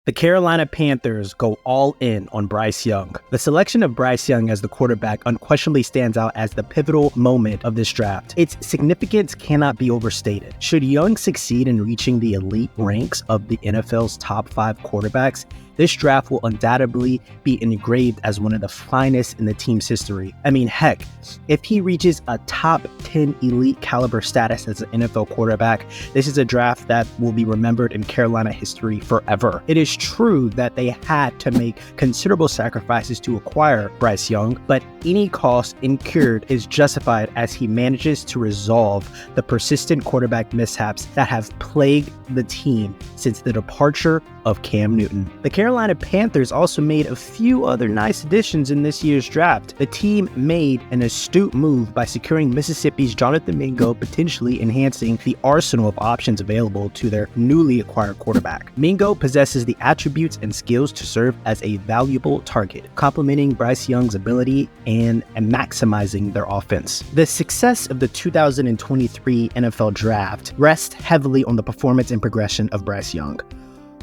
The Carolina Panthers go all in on Bryce Young. The selection of Bryce Young as the quarterback unquestionably stands out as the pivotal moment of this draft. Its significance cannot be overstated. Should Young succeed in reaching the elite ranks of the NFL's top 5 quarterbacks, this draft will undoubtedly be engraved as one of the finest in the team's history. I mean, heck, if he reaches a top 10 elite caliber status as an NFL quarterback, this is a draft that will be remembered in Carolina history forever. It is true that they had to make considerable sacrifices to acquire Bryce Young, but any cost incurred is justified as he manages to resolve the persistent quarterback mishaps that have plagued the team since the departure of Cam Newton. The Carolina Panthers also made a few other nice additions in this year's draft. The team made an astute move by securing Mississippi's Jonathan Mingo, potentially enhancing the arsenal of options available to their newly acquired quarterback. Mingo possesses the attributes and skills to serve as a valuable target, complementing Bryce Young's ability and maximizing their offense. The success of the 2023 NFL Draft rests heavily on the performance and progression of Bryce Young,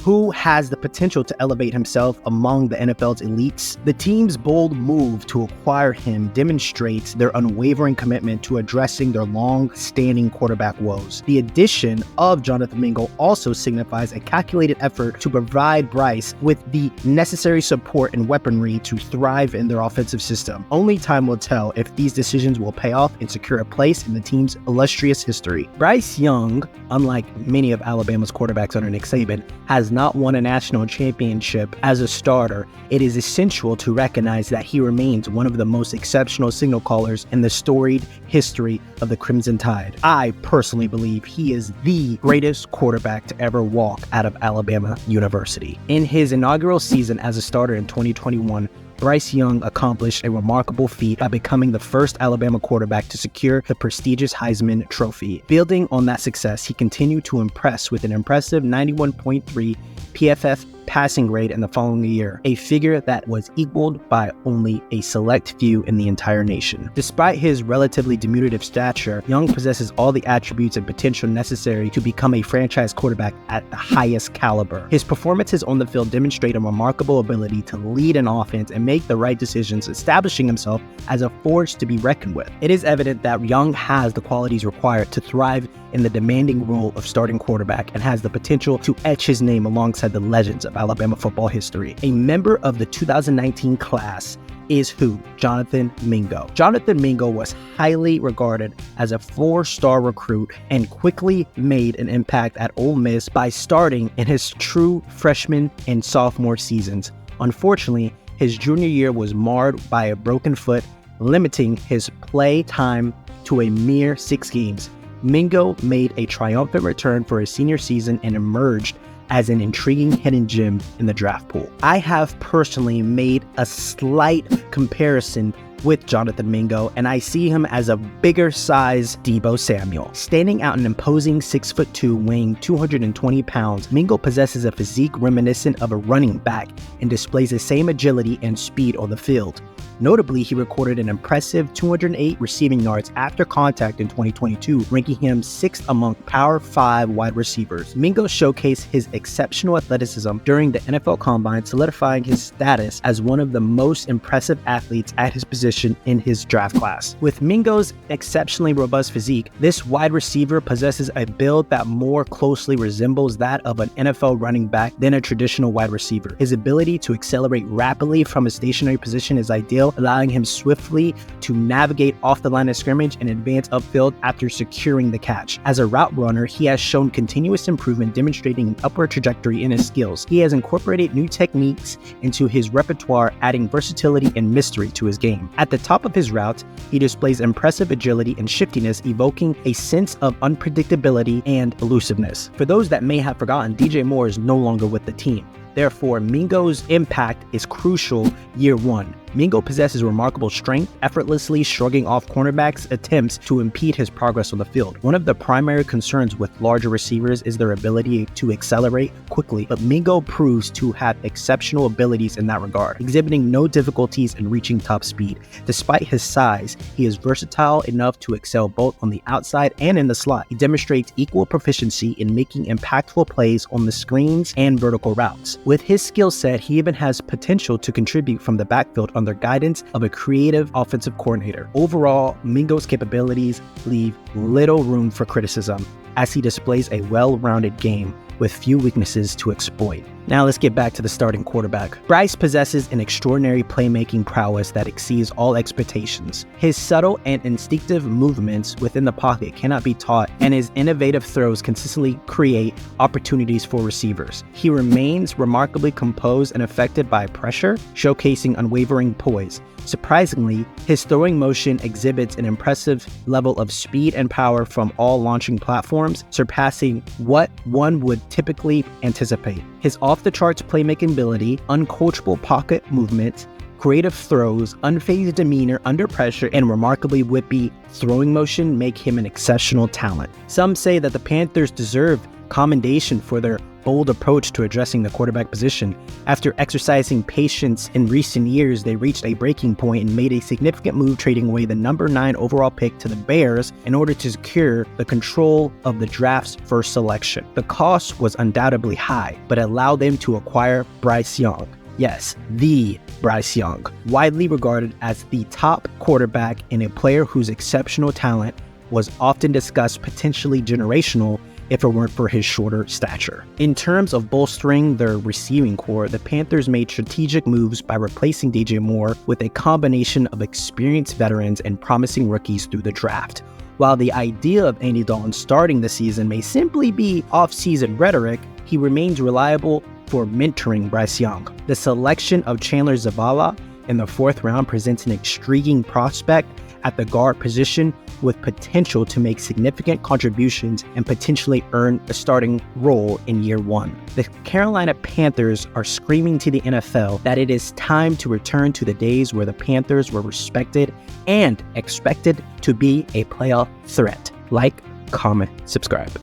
who has the potential to elevate himself among the NFL's elites. The team's bold move to acquire him demonstrates their unwavering commitment to addressing their long-standing quarterback woes. The addition of Jonathan Mingo also signifies a calculated effort to provide Bryce with the necessary support and weaponry to thrive in their offensive system. Only time will tell if these decisions will pay off and secure a place in the team's illustrious history. Bryce Young, unlike many of Alabama's quarterbacks under Nick Saban, has not won a national championship as a starter. It is essential to recognize that he remains one of the most exceptional signal callers in the storied history of the Crimson Tide. I personally believe he is the greatest quarterback to ever walk out of Alabama University. In his inaugural season as a starter in 2021, Bryce Young accomplished a remarkable feat by becoming the first Alabama quarterback to secure the prestigious Heisman Trophy. Building on that success, he continued to impress with an impressive 91.3 PFF passing grade in the following year, a figure that was equaled by only a select few in the entire nation. Despite his relatively diminutive stature, Young possesses all the attributes and potential necessary to become a franchise quarterback at the highest caliber. His performances on the field demonstrate a remarkable ability to lead an offense and make the right decisions, establishing himself as a force to be reckoned with. It is evident that Young has the qualities required to thrive in the demanding role of starting quarterback and has the potential to etch his name alongside the legends of Alabama football history. A member of the 2019 class is who? Jonathan Mingo. Jonathan Mingo was highly regarded as a 4-star recruit and quickly made an impact at Ole Miss by starting in his true freshman and sophomore seasons. Unfortunately, his junior year was marred by a broken foot, limiting his play time to a mere 6 games. Mingo made a triumphant return for his senior season and emerged as an intriguing hidden gem in the draft pool. I have personally made a slight comparison with Jonathan Mingo, and I see him as a bigger size Deebo Samuel. Standing out an imposing 6'2", weighing 220 pounds, Mingo possesses a physique reminiscent of a running back and displays the same agility and speed on the field. Notably, he recorded an impressive 208 receiving yards after contact in 2022, ranking him 6th among Power 5 wide receivers. Mingo showcased his exceptional athleticism during the NFL Combine, solidifying his status as one of the most impressive athletes at his position in his draft class. With Mingo's exceptionally robust physique, this wide receiver possesses a build that more closely resembles that of an NFL running back than a traditional wide receiver. His ability to accelerate rapidly from a stationary position is ideal, allowing him swiftly to navigate off the line of scrimmage and advance upfield after securing the catch. As a route runner, he has shown continuous improvement, demonstrating an upward trajectory in his skills. He has incorporated new techniques into his repertoire, adding versatility and mystery to his game. At the top of his routes, he displays impressive agility and shiftiness, evoking a sense of unpredictability and elusiveness. For those that may have forgotten, DJ Moore is no longer with the team. Therefore, Mingo's impact is crucial year one. Mingo possesses remarkable strength, effortlessly shrugging off cornerbacks' attempts to impede his progress on the field. One of the primary concerns with larger receivers is their ability to accelerate quickly, but Mingo proves to have exceptional abilities in that regard, exhibiting no difficulties in reaching top speed. Despite his size, he is versatile enough to excel both on the outside and in the slot. He demonstrates equal proficiency in making impactful plays on the screens and vertical routes. With his skill set, he even has potential to contribute from the backfield under guidance of a creative offensive coordinator. Overall, Mingo's capabilities leave little room for criticism as he displays a well-rounded game with few weaknesses to exploit. Now let's get back to the starting quarterback. Bryce possesses an extraordinary playmaking prowess that exceeds all expectations. His subtle and instinctive movements within the pocket cannot be taught, and his innovative throws consistently create opportunities for receivers. He remains remarkably composed and affected by pressure, showcasing unwavering poise. Surprisingly, his throwing motion exhibits an impressive level of speed and power from all launching platforms, surpassing what one would typically anticipate. His off-the-charts playmaking ability, uncoachable pocket movements, creative throws, unfazed demeanor under pressure, and remarkably whippy throwing motion make him an exceptional talent. Some say that the Panthers deserve commendation for their bold approach to addressing the quarterback position. After exercising patience in recent years, they reached a breaking point and made a significant move, trading away the number 9 overall pick to the Bears in order to secure the control of the draft's first selection. The cost was undoubtedly high, but allowed them to acquire Bryce Young. Yes, the Bryce Young, widely regarded as the top quarterback and a player whose exceptional talent was often discussed potentially generational if it weren't for his shorter stature. In terms of bolstering their receiving core, the Panthers made strategic moves by replacing DJ Moore with a combination of experienced veterans and promising rookies through the draft. While the idea of Andy Dalton starting the season may simply be off-season rhetoric, he remains reliable for mentoring Bryce Young. The selection of Chandler Zavala in the 4th round presents an intriguing prospect at the guard position with potential to make significant contributions and potentially earn a starting role in year 1. The Carolina Panthers are screaming to the NFL that it is time to return to the days where the Panthers were respected and expected to be a playoff threat. Like, comment, subscribe.